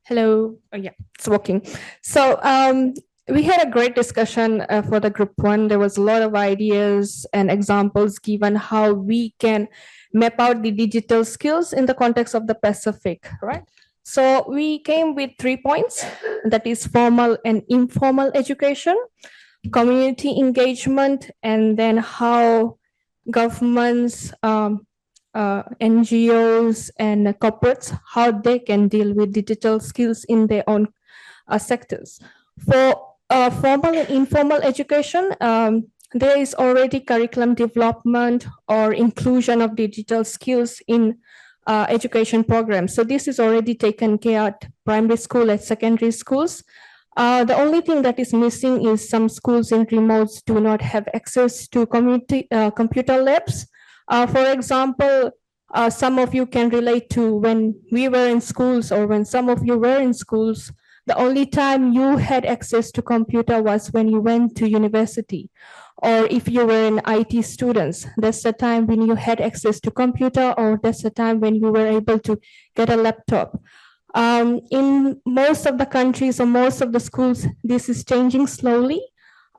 Hello. Oh, yeah, it's working. So we had a great discussion for the group one. There was a lot of ideas and examples given how we can map out the digital skills in the context of the Pacific, right? So we came with 3 points, that is formal and informal education, community engagement, and then how governments, NGOs and corporates, how they can deal with digital skills in their own sectors. For formal and informal education, there is already curriculum development or inclusion of digital skills in education programs. So this is already taken care at primary school, at secondary schools. The only thing that is missing is some schools in remotes do not have access to community computer labs. For example, some of you can relate to when we were in schools, or when some of you were in schools, the only time you had access to computer was when you went to university. Or if you were an IT students, that's the time when you had access to computer, or that's the time when you were able to get a laptop. In most of the countries or most of the schools, this is changing slowly.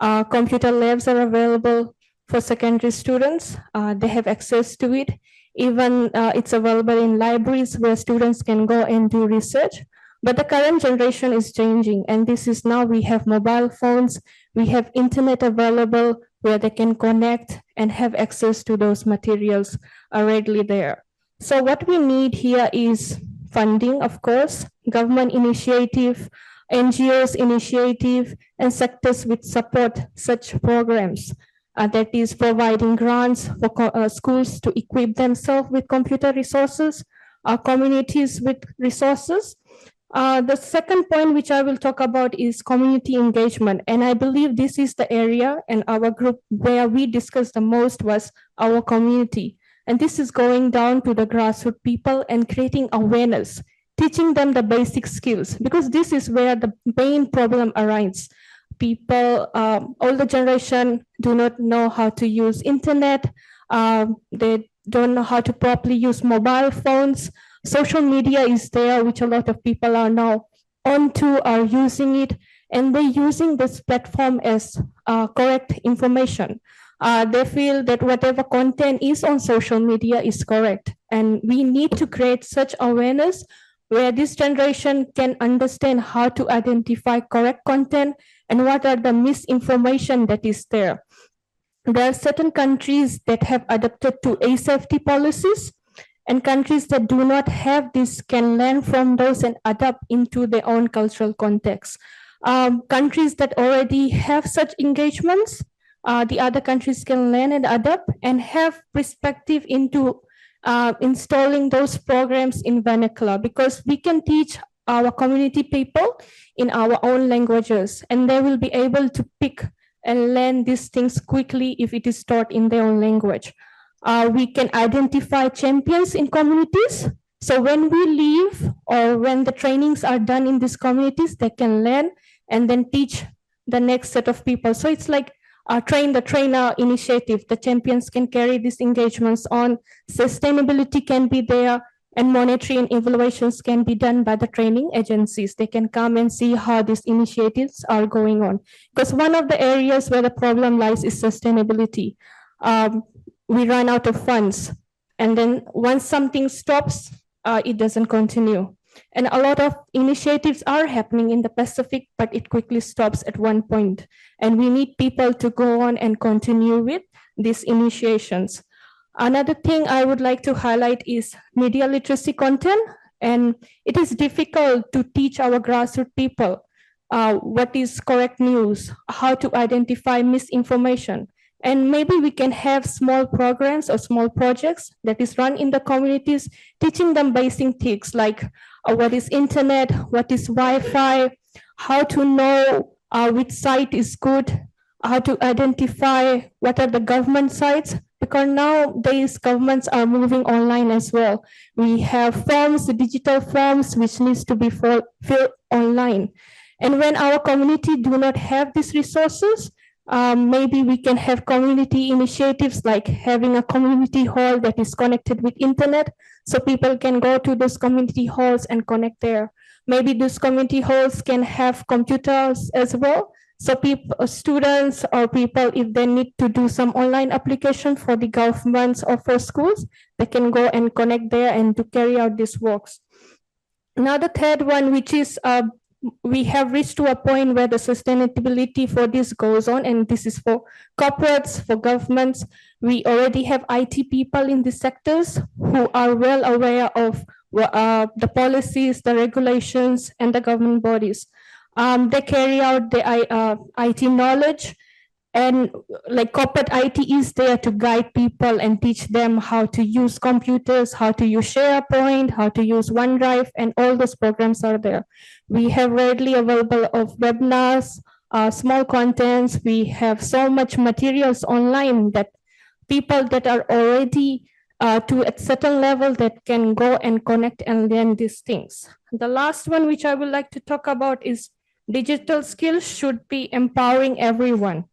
Computer labs are available for secondary students. They have access to it. Even it's available in libraries where students can go and do research. But the current generation is changing, and this is now we have mobile phones, we have internet available where they can connect and have access to those materials readily there. So what we need here is funding, of course, government initiative, NGOs initiative, and sectors which support such programs. That is providing grants for schools to equip themselves with computer resources, communities with resources. The second point which I will talk about is community engagement. And I believe this is the area in our group where we discussed the most was our community. And this is going down to the grassroots people and creating awareness, teaching them the basic skills, because this is where the main problem arises. People, older generation do not know how to use internet. They don't know how to properly use mobile phones. Social media is there, which a lot of people are now onto, are using it, and they're using this platform as correct information. They feel that whatever content is on social media is correct. And we need to create such awareness where this generation can understand how to identify correct content and what are the misinformation that is there. There are certain countries that have adapted to safety policies, and countries that do not have this can learn from those and adapt into their own cultural context. Countries that already have such engagements, the other countries can learn and adapt and have perspective into installing those programs in vernacular, because we can teach our community people in our own languages, and they will be able to pick and learn these things quickly if it is taught in their own language. We can identify champions in communities. So when we leave or when the trainings are done in these communities, they can learn and then teach the next set of people. So it's like train the trainer initiative. The champions can carry these engagements on. Sustainability can be there, and monitoring and evaluations can be done by the training agencies. They can come and see how these initiatives are going on. Because one of the areas where the problem lies is sustainability. We run out of funds, and then once something stops, it doesn't continue. And a lot of initiatives are happening in the Pacific, but it quickly stops at one point. And we need people to go on and continue with these initiations. Another thing I would like to highlight is media literacy content. And it is difficult to teach our grassroots people what is correct news, how to identify misinformation. And maybe we can have small programs or small projects that is run in the communities, teaching them basic things like what is internet, what is Wi-Fi, how to know which site is good, how to identify what are the government sites, because nowadays governments are moving online as well. We have forms, digital forms, which needs to be filled online. And when our community do not have these resources, maybe we can have community initiatives like having a community hall that is connected with internet, so people can go to those community halls and connect there. Maybe these community halls can have computers as well. So people, students or people, if they need to do some online application for the governments or for schools, they can go and connect there and to carry out these works. Now the third one, which is we have reached to a point where the sustainability for this goes on, and this is for corporates, for governments. We already have IT people in these sectors who are well aware of the policies, the regulations, and the government bodies. They carry out the IT knowledge, and like corporate IT is there to guide people and teach them how to use computers, how to use SharePoint, how to use OneDrive, and all those programs are there. We have readily available of webinars, small contents. We have so much materials online that people that are already to a certain level that can go and connect and learn these things. The last one which I would like to talk about is digital skills should be empowering everyone,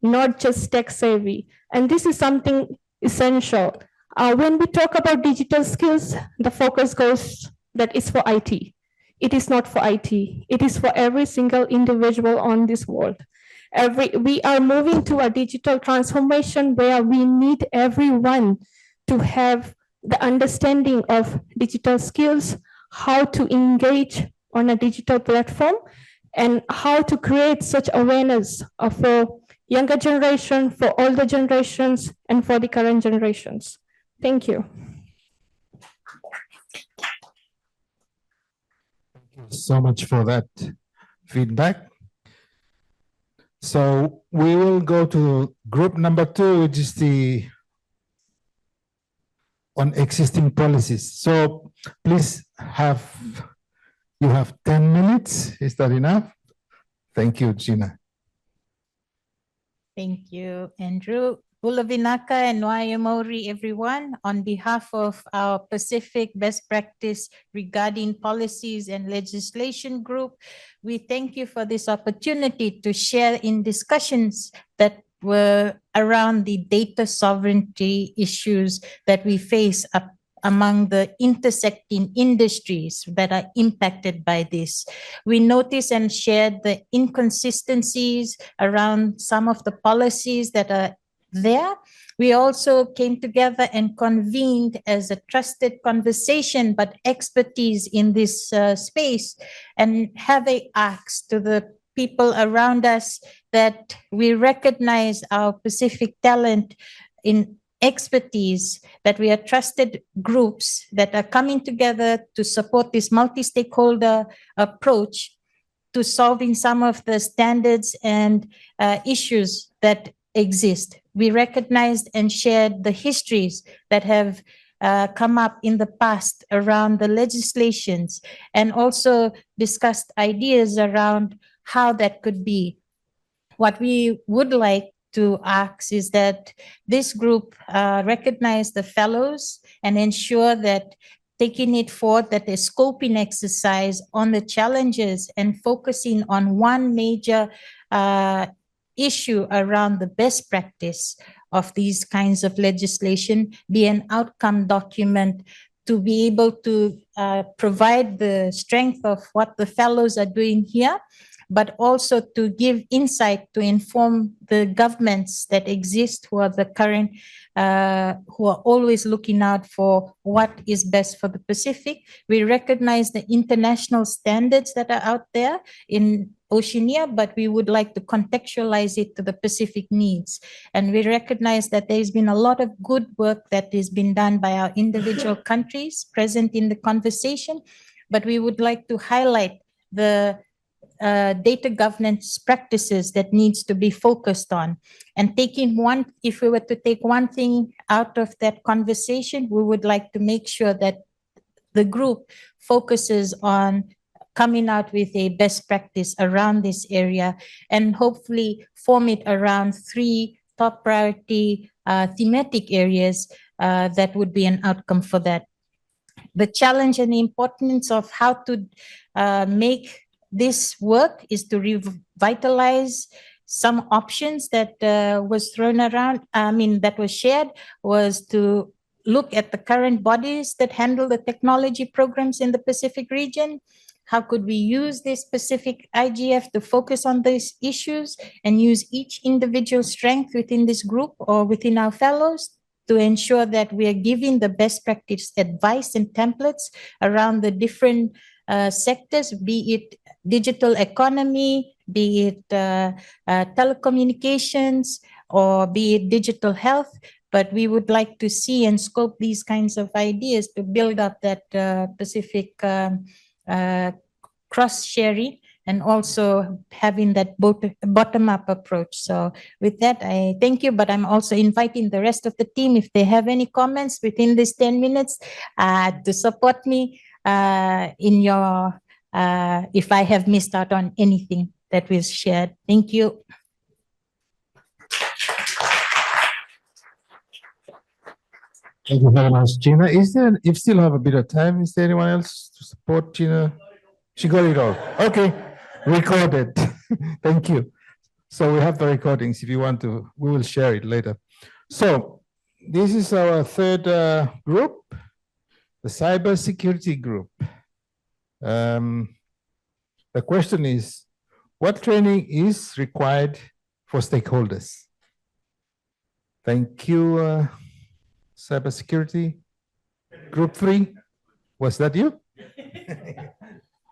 not just tech savvy. And this is something essential. When we talk about digital skills, the focus goes that it's for IT. It is not for IT. It is for every single individual on this world. We are moving to a digital transformation where we need everyone to have the understanding of digital skills, how to engage on a digital platform, and how to create such awareness for younger generation, for older generations, and for the current generations. Thank you. Thank you so much for that feedback. So we will go to group number 2, which is the on existing policies. So please you have 10 minutes. Is that enough? Thank you, Gina. Thank you, Andrew. Bulavinaka and Wayamori, everyone. On behalf of our Pacific Best Practice regarding policies and legislation group, we thank you for this opportunity to share in discussions that were around the data sovereignty issues that we face among the intersecting industries that are impacted by this. We noticed and shared the inconsistencies around some of the policies that are there. We also came together and convened as a trusted conversation, but expertise in this space, and have a ask to the people around us that we recognize our Pacific talent in expertise, that we are trusted groups that are coming together to support this multi-stakeholder approach to solving some of the standards and issues that exist. We recognized and shared the histories that have come up in the past around the legislations, and also discussed ideas around how that could be. What we would like to ask is that this group recognize the fellows and ensure that taking it forward, that the scoping exercise on the challenges and focusing on one major issue around the best practice of these kinds of legislation be an outcome document to be able to provide the strength of what the fellows are doing here, but also to give insight to inform the governments that exist, who are the current, who are always looking out for what is best for the Pacific. We recognize the international standards that are out there in Oceania, but we would like to contextualize it to the Pacific needs. And we recognize that there's been a lot of good work that has been done by our individual countries present in the conversation, but we would like to highlight the data governance practices that needs to be focused on. And taking one, if we were to take one thing out of that conversation, we would like to make sure that the group focuses on coming out with a best practice around this area, and hopefully form it around 3 top priority thematic areas that would be an outcome for that. The challenge and the importance of how to make this work is to revitalize some options that was thrown around, that was shared, was to look at the current bodies that handle the technology programs in the Pacific region. How could we use this specific IGF to focus on these issues and use each individual strength within this group or within our fellows to ensure that we are giving the best practice advice and templates around the different sectors, be it digital economy, be it telecommunications, or be it digital health. But we would like to see and scope these kinds of ideas to build up that Pacific cross-sharing and also having that bottom-up approach. So with that, I thank you, but I'm also inviting the rest of the team, if they have any comments within these 10 minutes, to support me in your, if I have missed out on anything that was shared. Thank you. Thank you very much, Gina. Is there, if you still have a bit of time, is there anyone else to support Gina? She got it all. Okay, recorded. Thank you. So we have the recordings. If you want to, we will share it later. So this is our third group, the cybersecurity group. The question is, what training is required for stakeholders? Thank you, cybersecurity. Group 3, was that you?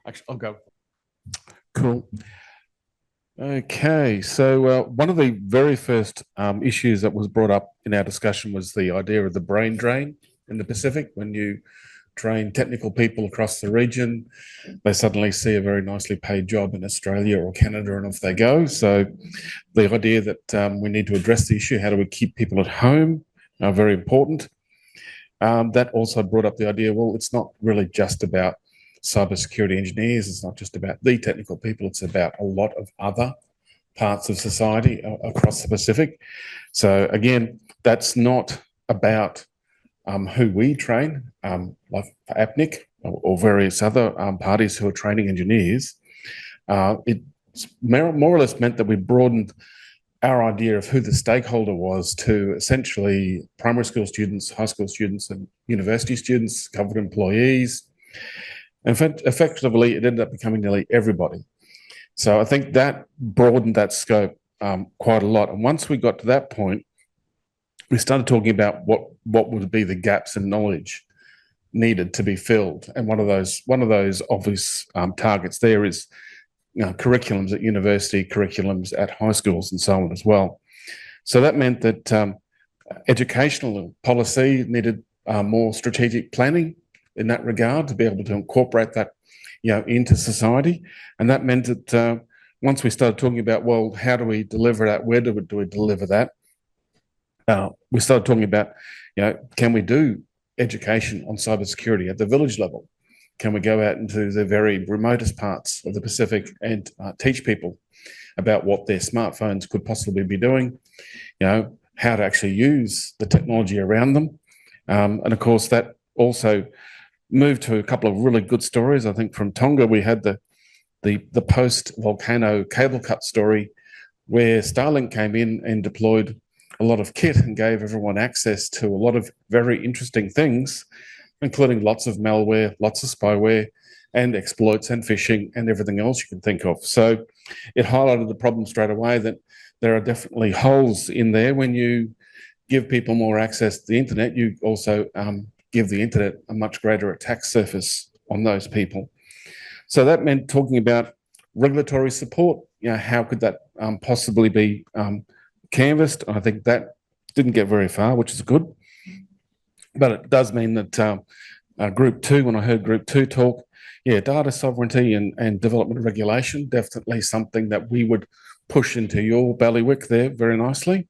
Actually, I'll go. Cool. Okay, so one of the very first issues that was brought up in our discussion was the idea of the brain drain in the Pacific. When you train technical people across the region, they suddenly see a very nicely paid job in Australia or Canada and off they go. So the idea that we need to address the issue, how do we keep people at home, are very important. That also brought up the idea, well, it's not really just about cybersecurity engineers, it's not just about the technical people, it's about a lot of other parts of society across the Pacific. So again, that's not about who we train, like APNIC or various other parties who are training engineers. It's more or less meant that we broadened our idea of who the stakeholder was to essentially primary school students, high school students, and university students, government employees. In fact, effectively, it ended up becoming nearly everybody. So I think that broadened that scope quite a lot. And once we got to that point, we started talking about what would be the gaps in knowledge needed to be filled. And one of those obvious targets there is curriculums at university, curriculums at high schools, and so on as well. So that meant that educational policy needed more strategic planning in that regard to be able to incorporate that, into society. And that meant that once we started talking about, well, how do we deliver that? Where do we deliver that? We started talking about, can we do education on cybersecurity at the village level? Can we go out into the very remotest parts of the Pacific and teach people about what their smartphones could possibly be doing, how to actually use the technology around them? And of course, that also moved to a couple of really good stories. I think from Tonga, we had the post-volcano cable cut story where Starlink came in and deployed a lot of kit and gave everyone access to a lot of very interesting things, including lots of malware, lots of spyware, and exploits and phishing and everything else you can think of. So it highlighted the problem straight away that there are definitely holes in there. When you give people more access to the internet, you also give the internet a much greater attack surface on those people. So that meant talking about regulatory support. How could that possibly be canvassed? I think that didn't get very far, which is good. But it does mean that Group 2, when I heard Group 2 talk, data sovereignty and development regulation, definitely something that we would push into your bailiwick there very nicely.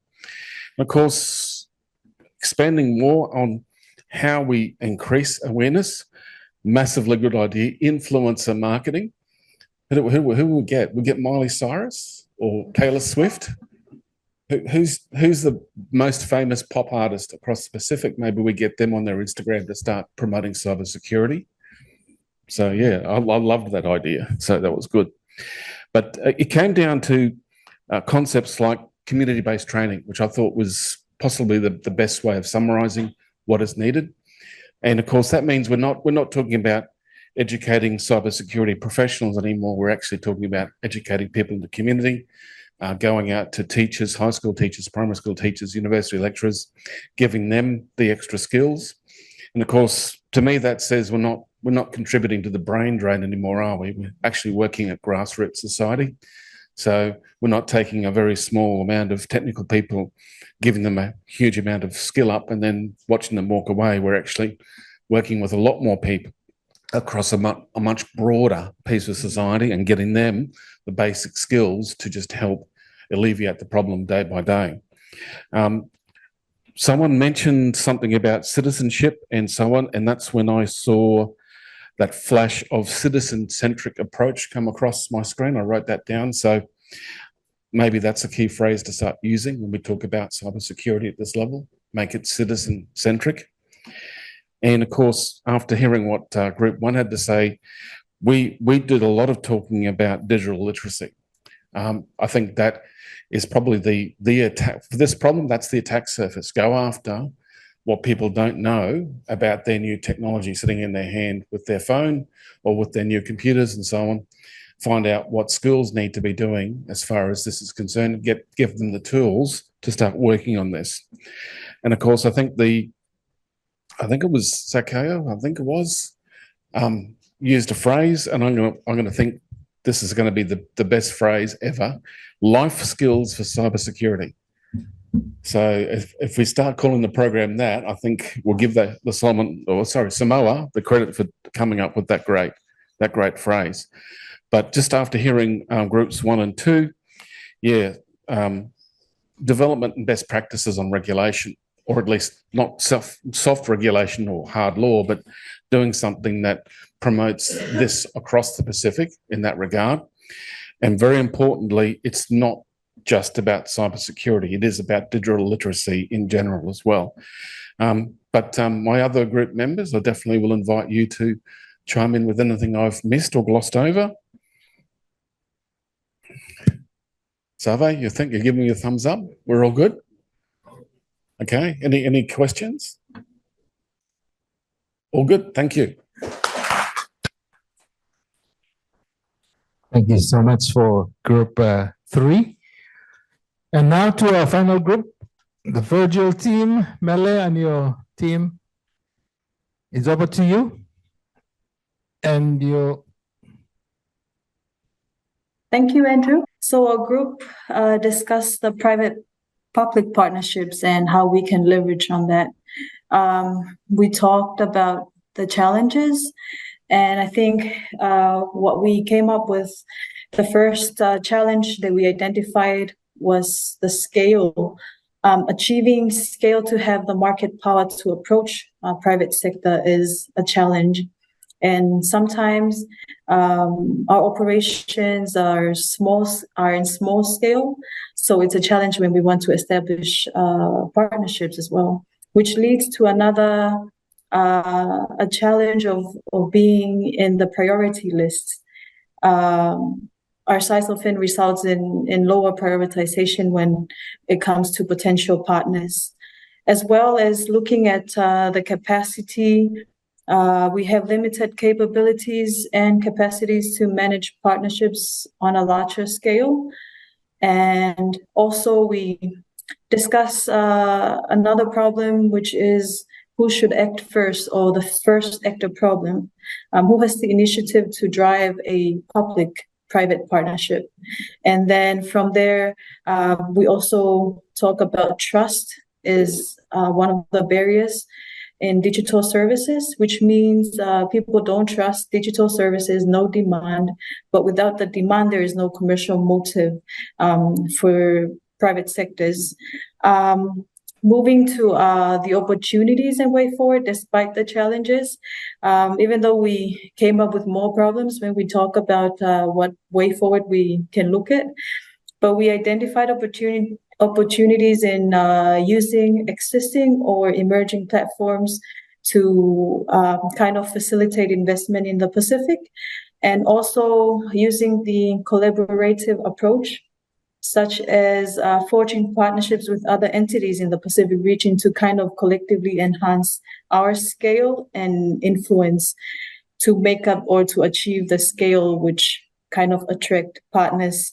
And of course, expanding more on how we increase awareness, massively good idea. Influencer marketing. Who will we get? We get Miley Cyrus or Taylor Swift? Who's the most famous pop artist across the Pacific? Maybe we get them on their Instagram to start promoting cybersecurity. So I loved that idea. So that was good. But it came down to concepts like community-based training, which I thought was possibly the best way of summarizing what is needed. And of course, that means we're not talking about educating cybersecurity professionals anymore. We're actually talking about educating people in the community, going out to teachers, high school teachers, primary school teachers, university lecturers, giving them the extra skills. And of course, to me, that says we're not contributing to the brain drain anymore, are we? We're actually working at grassroots society. So we're not taking a very small amount of technical people, giving them a huge amount of skill up and then watching them walk away. We're actually working with a lot more people across a much broader piece of society and getting them the basic skills to just help alleviate the problem day by day. Someone mentioned something about citizenship and so on, and that's when I saw that flash of citizen-centric approach come across my screen. I wrote that down. So maybe that's a key phrase to start using when we talk about cybersecurity at this level, make it citizen-centric. And of course, after hearing what Group 1 had to say, we did a lot of talking about digital literacy. I think that is probably the attack for this problem. That's the attack surface. Go after what people don't know about their new technology sitting in their hand with their phone or with their new computers and so on. Find out what schools need to be doing as far as this is concerned, give them the tools to start working on this. And of course, I think it was Sakeo, used a phrase, and I'm gonna think this is going to be the best phrase ever: life skills for cybersecurity. So if we start calling the program that, I think we'll give Samoa the credit for coming up with that great phrase. But just after hearing Groups 1 and 2, development and best practices on regulation, or at least not soft regulation or hard law, but doing something that promotes this across the Pacific in that regard. And very importantly, it's not just about cybersecurity. It is about digital literacy in general as well. But my other group members, I definitely will invite you to chime in with anything I've missed or glossed over. Save, you think you're giving me a thumbs up? We're all good? Okay, any questions? All good, thank you. Thank you so much for Group 3. And now to our final group, the Virgil team. Mele and your team, it's over to you. And you. Thank you, Andrew. So our group discussed the private-public partnerships and how we can leverage on that. We talked about the challenges, and I think what we came up with, the first challenge that we identified was the scale. Achieving scale to have the market power to approach private sector is a challenge. And sometimes our operations are in small scale. So it's a challenge when we want to establish partnerships as well, which leads to another a challenge of being in the priority list. Our size often results in lower prioritization when it comes to potential partners, as well as looking at the capacity. We have limited capabilities and capacities to manage partnerships on a larger scale. And also we discuss another problem, which is who should act first, or the first actor problem. Who has the initiative to drive a public-private partnership? And then from there, we also talk about trust is one of the barriers in digital services, which means people don't trust digital services, no demand, but without the demand, there is no commercial motive for private sectors. Moving to the opportunities and way forward, despite the challenges, even though we came up with more problems when we talk about what way forward we can look at, but we identified opportunities in using existing or emerging platforms to kind of facilitate investment in the Pacific, and also using the collaborative approach such as forging partnerships with other entities in the Pacific region to kind of collectively enhance our scale and influence to make up or to achieve the scale which kind of attract partners.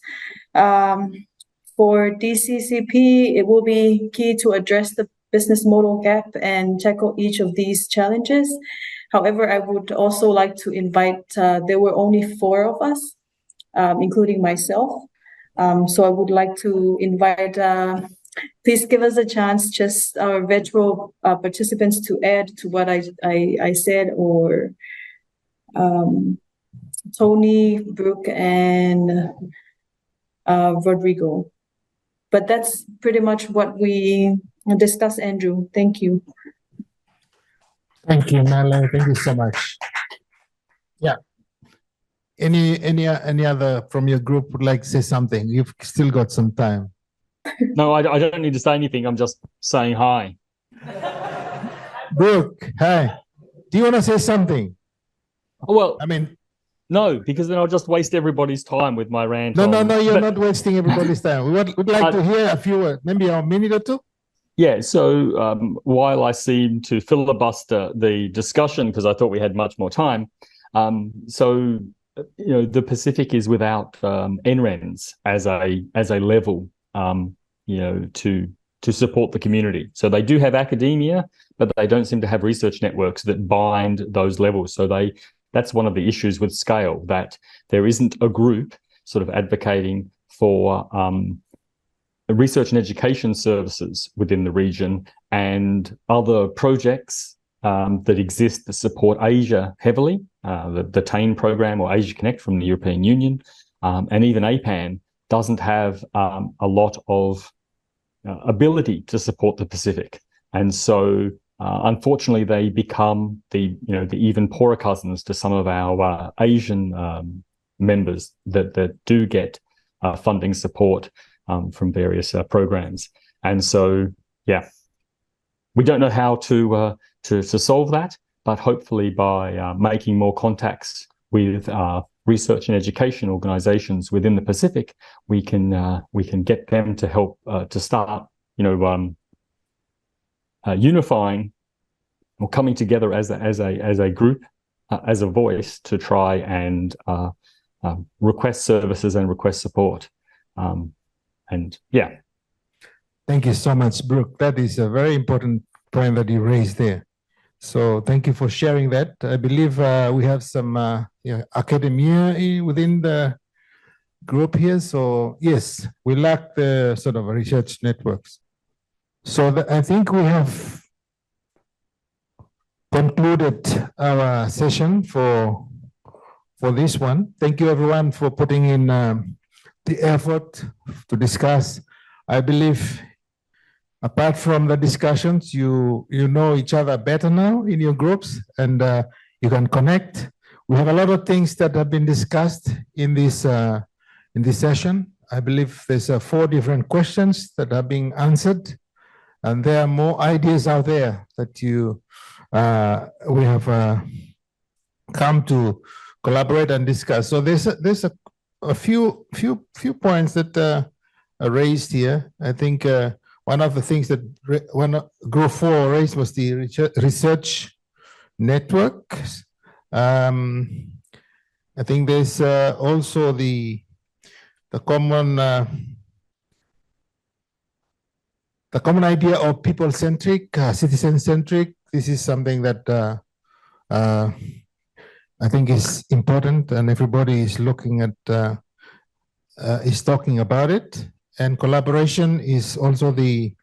For DCCP, it will be key to address the business model gap and tackle each of these challenges. However, I would also like to invite, there were only 4 of us, including myself. So I would like to invite, please give us a chance, just our virtual participants to add to what I said, or Tony, Brook, and Rodrigo. But that's pretty much what we discussed, Andrew. Thank you. Thank you, Mele. Thank you so much. Yeah. Any other from your group would like to say something? You've still got some time. No, I don't need to say anything. I'm just saying hi. Brooke, hi. Do you want to say something? Well, I mean, no, because then I'll just waste everybody's time with my rant. no, you're not wasting everybody's time. We would like to hear a few words, maybe a minute or two. Yeah, so while I seem to filibuster the discussion because I thought we had much more time, so the Pacific is without NRENs as a level, to support the community. So they do have academia, but they don't seem to have research networks that bind those levels. So that's one of the issues with scale, that there isn't a group sort of advocating for research and education services within the region and other projects that exist that support Asia heavily, the TAIN program or Asia Connect from the European Union, and even APAN doesn't have a lot of ability to support the Pacific. And so unfortunately, they become the even poorer cousins to some of our Asian members that do get funding support from various programs. And so, yeah, we don't know how to solve that, but hopefully by making more contacts with research and education organizations within the Pacific, we can get them to help to start, unifying or coming together as a group, as a voice to try and request services and request support. And yeah. Thank you so much, Brooke. That is a very important point that you raised there. So thank you for sharing that. I believe we have some academia within the group here. So yes, we lack the sort of research networks. So I think we have concluded our session for this one. Thank you everyone for putting in the effort to discuss. I believe apart from the discussions, you know each other better now in your groups, and you can connect. We have a lot of things that have been discussed in this session. I believe there's 4 different questions that are being answered, and there are more ideas out there that we have come to collaborate and discuss. So there's a few points that are raised here. I think one of the things that Group 4 raised was the research network. I think there's also the common idea of people-centric, citizen-centric. This is something that I think is important, and everybody is looking at, is talking about it. And collaboration is also the